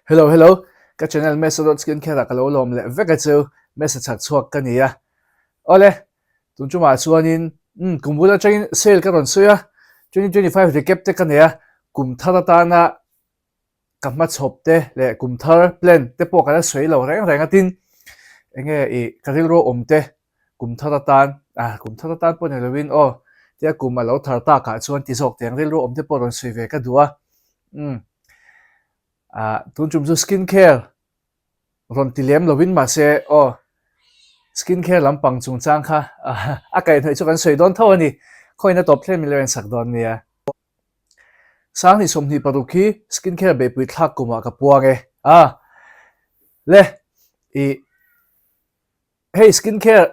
Hello, hello. Ka channel Mesodot Skincare ka lo lom le veka chu message chak chuak ka ni a. Ole, tun chu ma chuanin kumbula chain sale ka ron suya 2025 recap te ka ne a kum thara ta na kamma chop te le kum thar plan te po ka soi lo reng reng atin enge I karil ro om te kum thara tan kum thara tan po ne lovin o te kum a lo thar ta ka chuan ti sok teng ril ro om te po ron sui ve ka duwa. Tun chum chu skincare ron tilem lovin ma se o skincare lampang chung chang kha kai thai chu kan soi don tho ani khoina top thlem milen sak don nia sang ni som ni paruki skincare be pui thak kuma ka puange le I hey skincare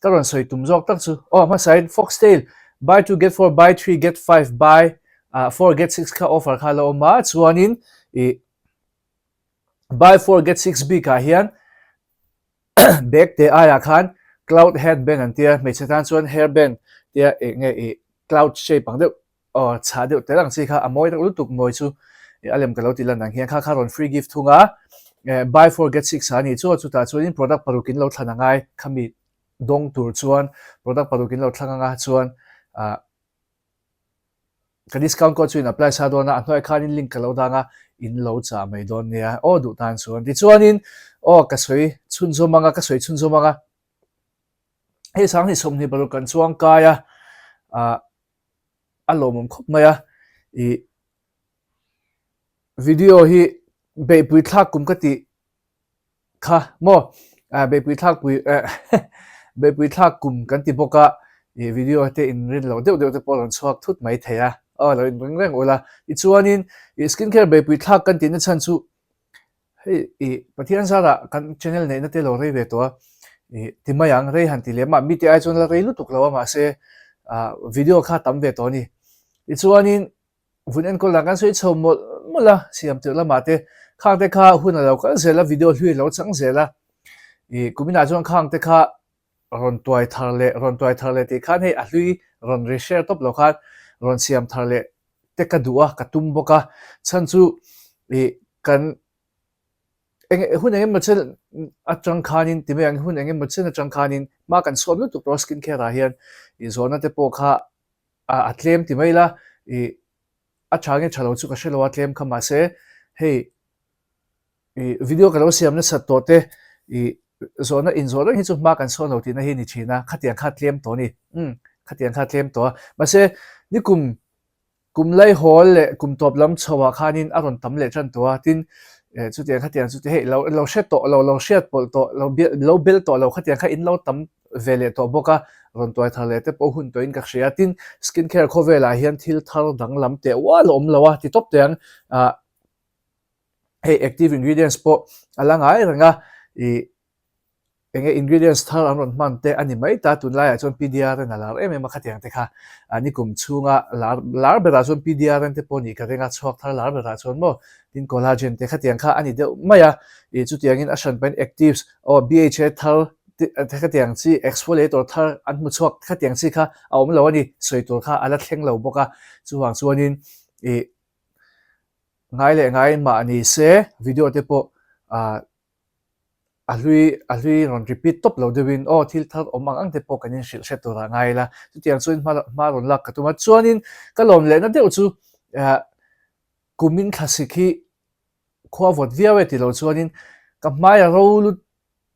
karon soi tum jok tak chu ma side foxtail buy 2 get 4 buy 3 get 5 buy 4 get 6 ka offer kha lo ma chuanin buy 4 get 6 b ka hian back te aya khan cloud headband an tia me chatan chuan hairband tia cloud shape ang deuh cha deuh te lang chi kha amoi tak lutuk moi chu alem ka lo ti lan ang hian kha ron free gift thunga buy 4 get 6 ani chu ta chuan product parukin lo thana ngai khami dong tur chuan product parukin lo thlanga chuan ka discount code chuin apply sa dona anhoi khanin link ka lo danga in lo cha mai don nia du tan chuan ti chuanin ka soi chunzo manga ka soi chunzo manga he sang ni som ni baru kan chuang kaya alomum khop maya video hi be pui thak kum ka ti kha mo be pui thak pui be pui thak kum kan ti boka video te in rin lo deuh te polon chuak thut mai theya lo in reng ola ti chuanin skincare be pui thak kan ti na chan chu hey pathian sara kan channel nei na te lo rei ve to timayang rei han ti le ma mi ti ai chon la rei lu tuk lo ma se video kha tam ve to ni ti chuanin vun en ko la kan soi chom mola siam te la ma te khang te kha hun lo ka zela video hlui lo chang zela kumina chuan khang te kha ron tuai thar le ti khan hei a hlui ron re share top lo khan ron siam thar le te ka duwa ka tum boka chan chu kan hun engem machel atang khanin timeng hun engem machel atang khanin ma kan som lu tu pro skincare a hian zona te po kha atlem timaila achange chalo chu ka shelo atlem khama se hey video ka lo siam na sat to te zona in zona hi chu ma kan so lo ti na hi ni china khatian khatlem to ni khatian khatlem to ma se ni kum lai hol le kum top lam chawa khanin aron tam le chan to tin chu tiang khatian chu te hey lo shet to lo shet pol to lo bel to lo khatian kha in lo tam vele to boka ron toy thale te po hun to in ka shia tin skincare kho vela hian thil thar dang lam te wa lom lawa ti top te an hey active ingredients po alangai ranga enge ingredients thar an ron man te ani mai ta tun lai chon pdr na lar em ma khatiang te kha ani kum chunga lar bera chon pdr te po ni ka renga chok thar lar bera chon mo tin collagen te khatiang kha ani de maya chu tiang in ashan pen actives bha thar te khatiang chi exfoliator thar an mu chok khatiang chi kha awm lo ani soitor kha ala thleng lo boka chuwang chuanin ngai ma ani se video te po alui ron repeat top lo dewin thil thar omang ang te po kanin shil set tora ngai la chu tiang chuin ma ron lak ka tuma chuanin kalom le na deuh chu kumin khasiki khwa vot viawe ti lo chuanin ka mai ro lu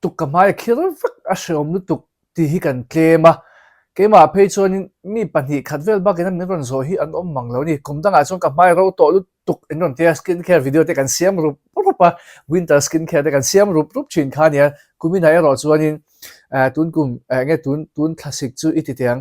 tuk ka mai khir vak a shom lu tuk ti hi kan klema kema phei chuanin mi pani khatvel ba kenan min ron zo hi an om mang lo ni kumdanga chuan ka mai ro to lu tuk in ron te skincare video te kan siam ru pa winter skincare te kan siam rup chin khania kumina ero chuanin tun kum nge tun classic chu ititiang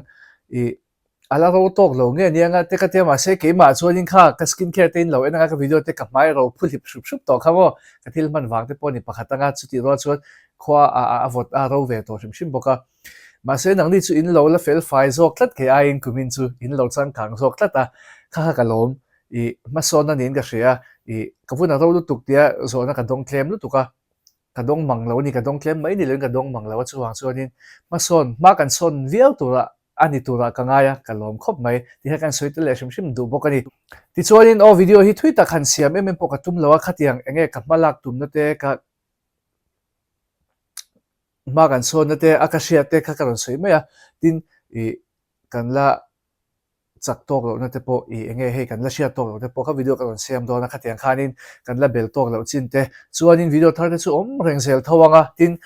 ala ro tok lo nge nianga te ka te ma se ke ma chuanin kha ka skincare te in lo enanga ka video te ka mai ro phul hip shup to khamo ka thil man wang te poni pakhatanga chuti ro chuan khwa avot ro ve to shim boka ma se nang ni chu in lo la fel fai zok tlat ke a in kumin chu in lo chang kang zok tlata kha ka lom ma so na nin ka shia ka vuna ro lu tuk tia zona ka dong klem lu tuka ka dong mang lo ni ka dong klem mai ni len ka dong mang lo chuwang chuanin ma son ma kan son vial tura ani tura ka ngaya kalom khop mai ti ha kan soite le shim shim du bokani ti chuanin o video hi thui ta khan siam em po ka tum lawa khatiang enge ka malak tum na te ka ma kan so na te akashia te kha karon soi mai a tin I kan la chak tok lo na te po I enge hei kan la shia tok lo te po kha video karon siam do na khatiang khanin kan la bel tok lo chin te chuanin video thar te chu om reng sel thawanga tin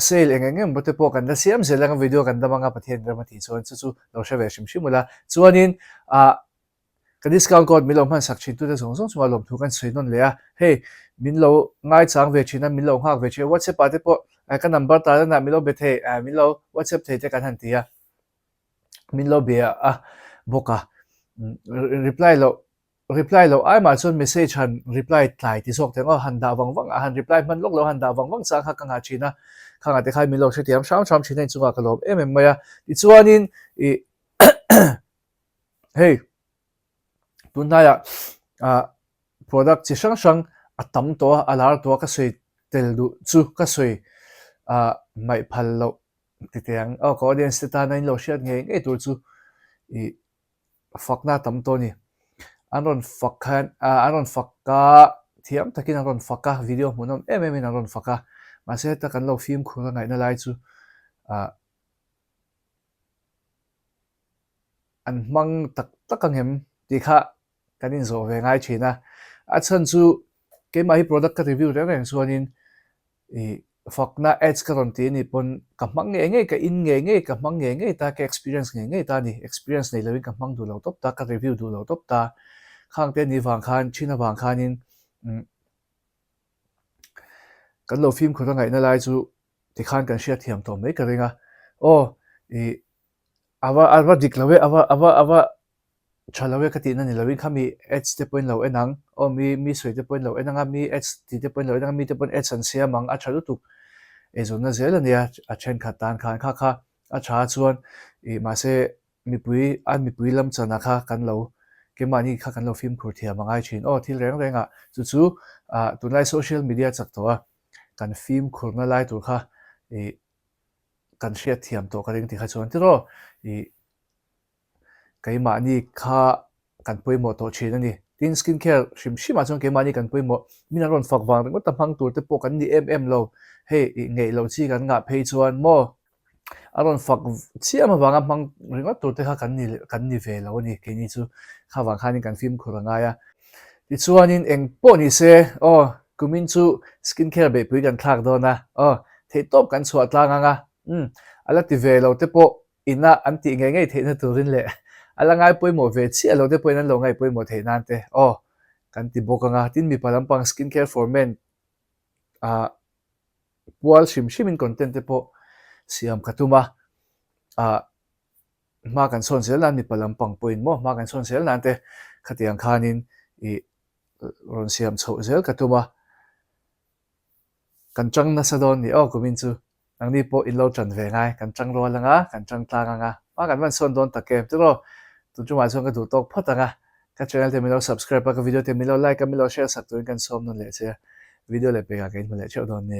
sale engem bote po kan da siam zelang video kan da manga pathian ramati chuan chu lo hre ve shim shimula chuanin ka discount code milo man sak chin tu da zong zong chunga lom thu kan soinon le a hey min lo ngai chang ve china min lo hak ve che whatsapp ate po ka number ta na milo be the min lo whatsapp the te kan han tia min lo be a boka reply lo ai ma chon message han reply tlai ti sok te ngo han da wang wang han reply man lok lo han da wang wang chang kha kanga china khanga te khai min lo hre tiam sham china chunga ka lob em maya ti chuanin hey tunaya product chi sang atam to alar to ka soi tel du chu ka soi mai phal lo ti tiang ko audience ta na in lo share nge tur chu fakna tam to ni anon fakka thiam takin anon fakka video munom em in anon fakka ma se ta kan lo film khura ngai na lai chu an mang tak angem ti kha kanin zo ve ngai china a chan chu ke mai product ka review reng chuanin fakna ads ka ron ti ni pon ka mang nge ka in nge ka mang nge ta ka experience nge ta ni experience nei lewin ka mang du lo top ta ka review du lo top ta khang te ni wang khan china wang khanin kan lo film khura ngai na lai chu ti khan kan share thiam to mai ka ringa ava diklawe ava chalawe kati na ni lawin khami ads te point lo enang mi soi te point lo enanga mi ads ti te point lo enanga mi te point ads an sia mang a chalu tu e zona zel ania a chen khatan kha a cha chuan ma se mi pui lam chana kha kan lo ke mani kha kan lo film khur thia mangai chin thil renga chu tunai social media chak to kan film khurna lai tur kha kan share thiam to ka ring ti kha chuan ti ro cái mà ni kha kan poi mo to chin ani tin skincare shim ma chong ke mani kan poi mo mina ron fak wang ngo tam hang tur te po kan ni em lo he ngei lo chi kan nga phei chuan mo aron fak chi ama wanga mang ringa tur te kha kan ni ve lo ni ke ni chu kha wang khan kan film khuranga ya ti chuanin eng po ni se kumin chu skincare be pui kan thak do na thei top kan chhuat tlang anga ala ti ve lo te po ina anti nge thei na turin le ala ngai poi mo ve chi alo te poi nan lo ngai poi mo thei nan te kan ti bokanga tin mi palam pang skincare for men pual shim in content te po siam katuma ma kan son sel nan mi palam pang point mo ma kan son sel nan te khatiang khanin ron siam chho zel katuma kan chang na sadon ni kumin chu nang ni po in lo tran ve ngai kan chang ro langa kan chang tlang anga ma kan man son don takem tu ro tu chu ma chong ka du tok photanga ka channel te mi lo subscribe ka video te mi lo like ka mi lo share sak tu kan som non le che video le pe ka ke mi le che don ne